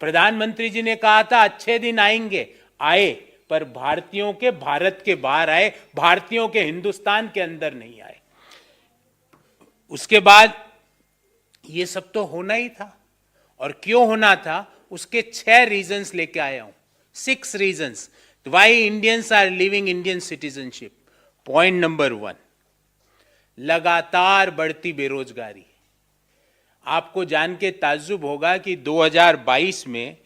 प्रधानमंत्री जी ने कहा था अच्छे दिन आएंगे, आए, पर भारतीयों के भारत के बाहर आए, भारतीयों के हिंदुस्तान के अंदर नहीं आए। उसके बाद ये सब तो होना ही था, और क्यों होना था उसके 6 रीजंस लेके आया हूं, 6 reasons why Indians are leaving Indian citizenship. Point number 1, लगातार बढ़ती बेरोजगारी। आपको जान के ताज्जुब होगा कि 2022 में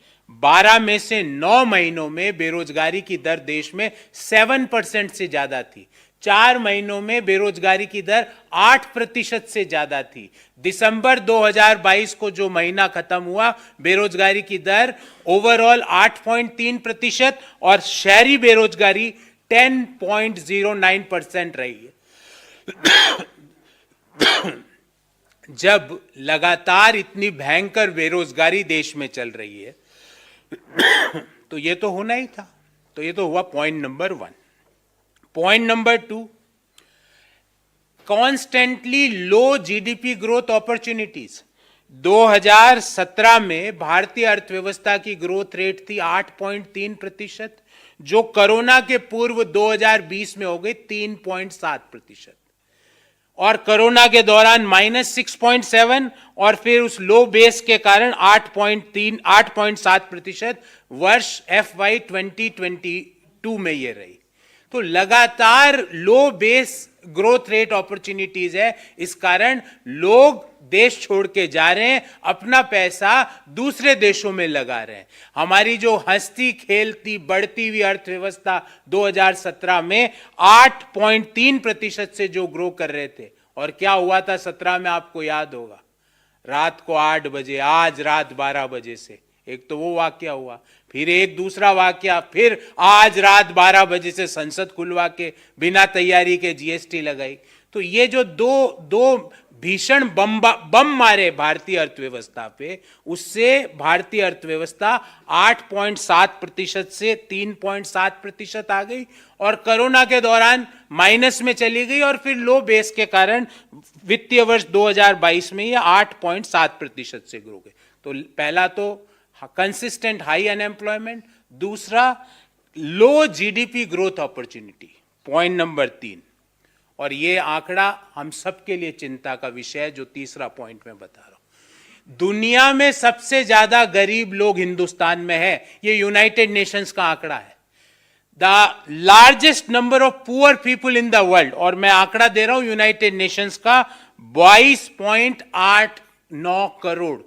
12 में से 9 महीनों में बेरोजगारी की दर देश में 7% से ज्यादा थी। 4 महीनों में बेरोजगारी की दर 8% से ज्यादा थी। दिसंबर 2022 को जो महीना खत्म हुआ, बेरोजगारी की दर ओवरऑल 8.3% और शहरी बेरोजगारी 10.09% रही है। जब लगातार इतनी भयंकर बेरोजगारी देश में चल रही है तो ये तो होना ही था। तो ये तो हुआ point number 1। Point number 2, constantly low GDP growth opportunities. 2017 में भारतीय अर्थव्यवस्था की ग्रोथ रेट थी 8.3%, जो कोरोना के पूर्व 2020 में हो गई 3.7%, और कोरोना के दौरान -6.7, और फिर उस लो बेस के कारण 8.7% वर्ष FY 2022 में ये रही। तो लगातार लो बेस ग्रोथ रेट अपॉर्चुनिटीज है, इस कारण लोग देश छोड़ के जा रहे हैं, अपना पैसा दूसरे देशों में लगा रहे हैं। हमारी जो हंसती खेलती बढ़ती हुई अर्थव्यवस्था 2017 में 8.3% से जो ग्रो कर रहे थे, और क्या हुआ था 17 में आपको याद होगा, रात को 8 बजे, आज रात 12 बजे से एक तो वो वाकया हुआ, फिर एक दूसरा वाकया, फिर आज रात 12 बजे से संसद खुलवा के बिना तैयारी के जीएसटी लगाई। तो ये जो दो भीषण बम मारे भारतीय अर्थव्यवस्था पे, उससे भारतीय अर्थव्यवस्था 8.7% से 3.7% आ गई, और कोरोना के दौरान माइनस में चली गई, और फिर लो बेस के कारण वित्तीय वर्ष 2022 में ये 8.7% से ग्रो गई। तो पहला तो कंसिस्टेंट हाई अनएम्प्लॉयमेंट, दूसरा low GDP growth opportunity. Point number 3, और ये आंकड़ा हम सबके लिए चिंता का विषय है, जो तीसरा पॉइंट मैं बता रहा हूं। दुनिया में सबसे ज्यादा गरीब लोग हिंदुस्तान में है, ये यूनाइटेड नेशंस का आंकड़ा है। The largest number of poor people in the world, और मैं आंकड़ा दे रहा हूं यूनाइटेड नेशंस का, 22.89 करोड़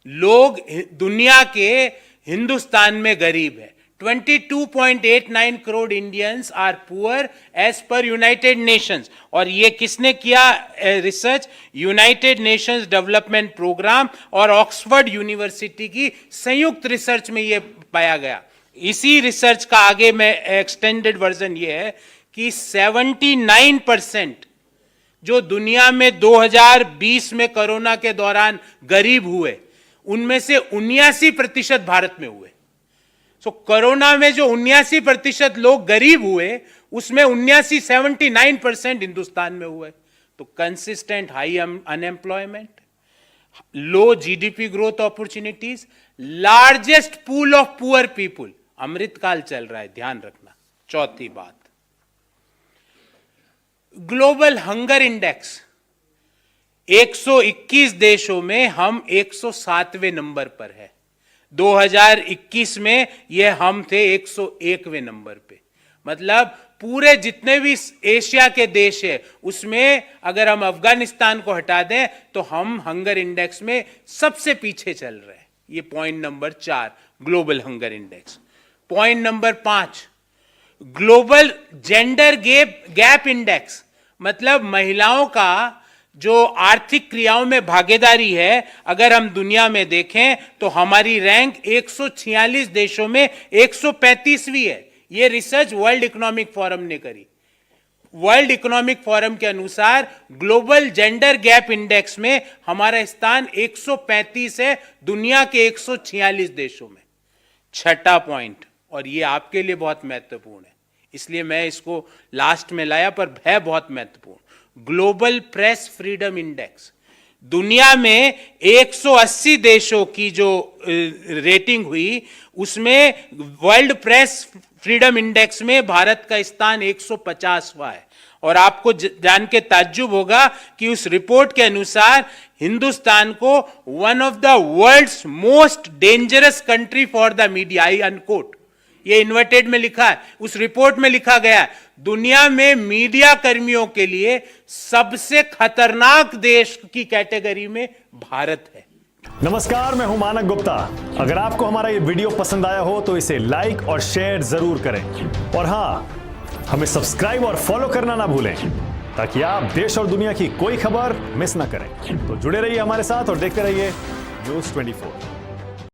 लोग दुनिया के हिंदुस्तान में गरीब है। 22.89 crore Indians are poor as per United Nations. और ये किसने किया research? United Nations Development Programme और ऑक्सफोर्ड यूनिवर्सिटी की संयुक्त रिसर्च में ये पाया गया। इसी रिसर्च का आगे में एक्सटेंडेड वर्जन ये है कि 79% जो दुनिया में 2020 में कोरोना के दौरान गरीब हुए, उनमें से 79% भारत में हुए। तो कोरोना में जो 79% लोग गरीब हुए, उसमें 79% हिंदुस्तान में हुए। तो consistent high unemployment, low GDP growth opportunities, largest pool of poor people. अमृतकाल चल रहा है, ध्यान रखना। चौथी बात, ग्लोबल हंगर इंडेक्स, 121 देशों में हम 107वें नंबर पर है। 2021 में ये हम थे 101वें नंबर पे। मतलब पूरे जितने भी एशिया के देश है, उसमें अगर हम अफगानिस्तान को हटा दें तो हम हंगर इंडेक्स में सबसे पीछे चल रहे हैं। ये point number 4, global hunger index. Point number 5, global gender gap index, मतलब महिलाओं का जो आर्थिक क्रियाओं में भागीदारी है, अगर हम दुनिया में देखें तो हमारी रैंक 146 देशों में 135वीं है। यह रिसर्च वर्ल्ड इकोनॉमिक फोरम ने करी। वर्ल्ड इकोनॉमिक फोरम के अनुसार ग्लोबल जेंडर गैप इंडेक्स में हमारा स्थान 135 है दुनिया के 146 देशों में। छठा पॉइंट, और यह आपके लिए बहुत महत्वपूर्ण है, इसलिए मैं इसको लास्ट में लाया, पर है बहुत महत्वपूर्ण, ग्लोबल प्रेस फ्रीडम इंडेक्स। दुनिया में 180 देशों की जो रेटिंग हुई, उसमें वर्ल्ड प्रेस फ्रीडम इंडेक्स में भारत का स्थान 150वां है। और आपको जान के ताज्जुब होगा कि उस रिपोर्ट के अनुसार हिंदुस्तान को one of the world's most dangerous country for the media, I unquote, ये इन्वर्टेड में लिखा है, उस रिपोर्ट में लिखा गया है दुनिया में मीडिया कर्मियों के लिए सबसे खतरनाक देश की कैटेगरी में भारत है। नमस्कार, मैं हूं मानक गुप्ता। अगर आपको हमारा ये वीडियो पसंद आया हो तो इसे लाइक और शेयर जरूर करें, और हां, हमें सब्सक्राइब और फॉलो करना ना भूलें ताकि आप देश और दुनिया की कोई खबर मिस ना करें। तो जुड़े रहिए हमारे साथ और देखते रहिए न्यूज़ 24।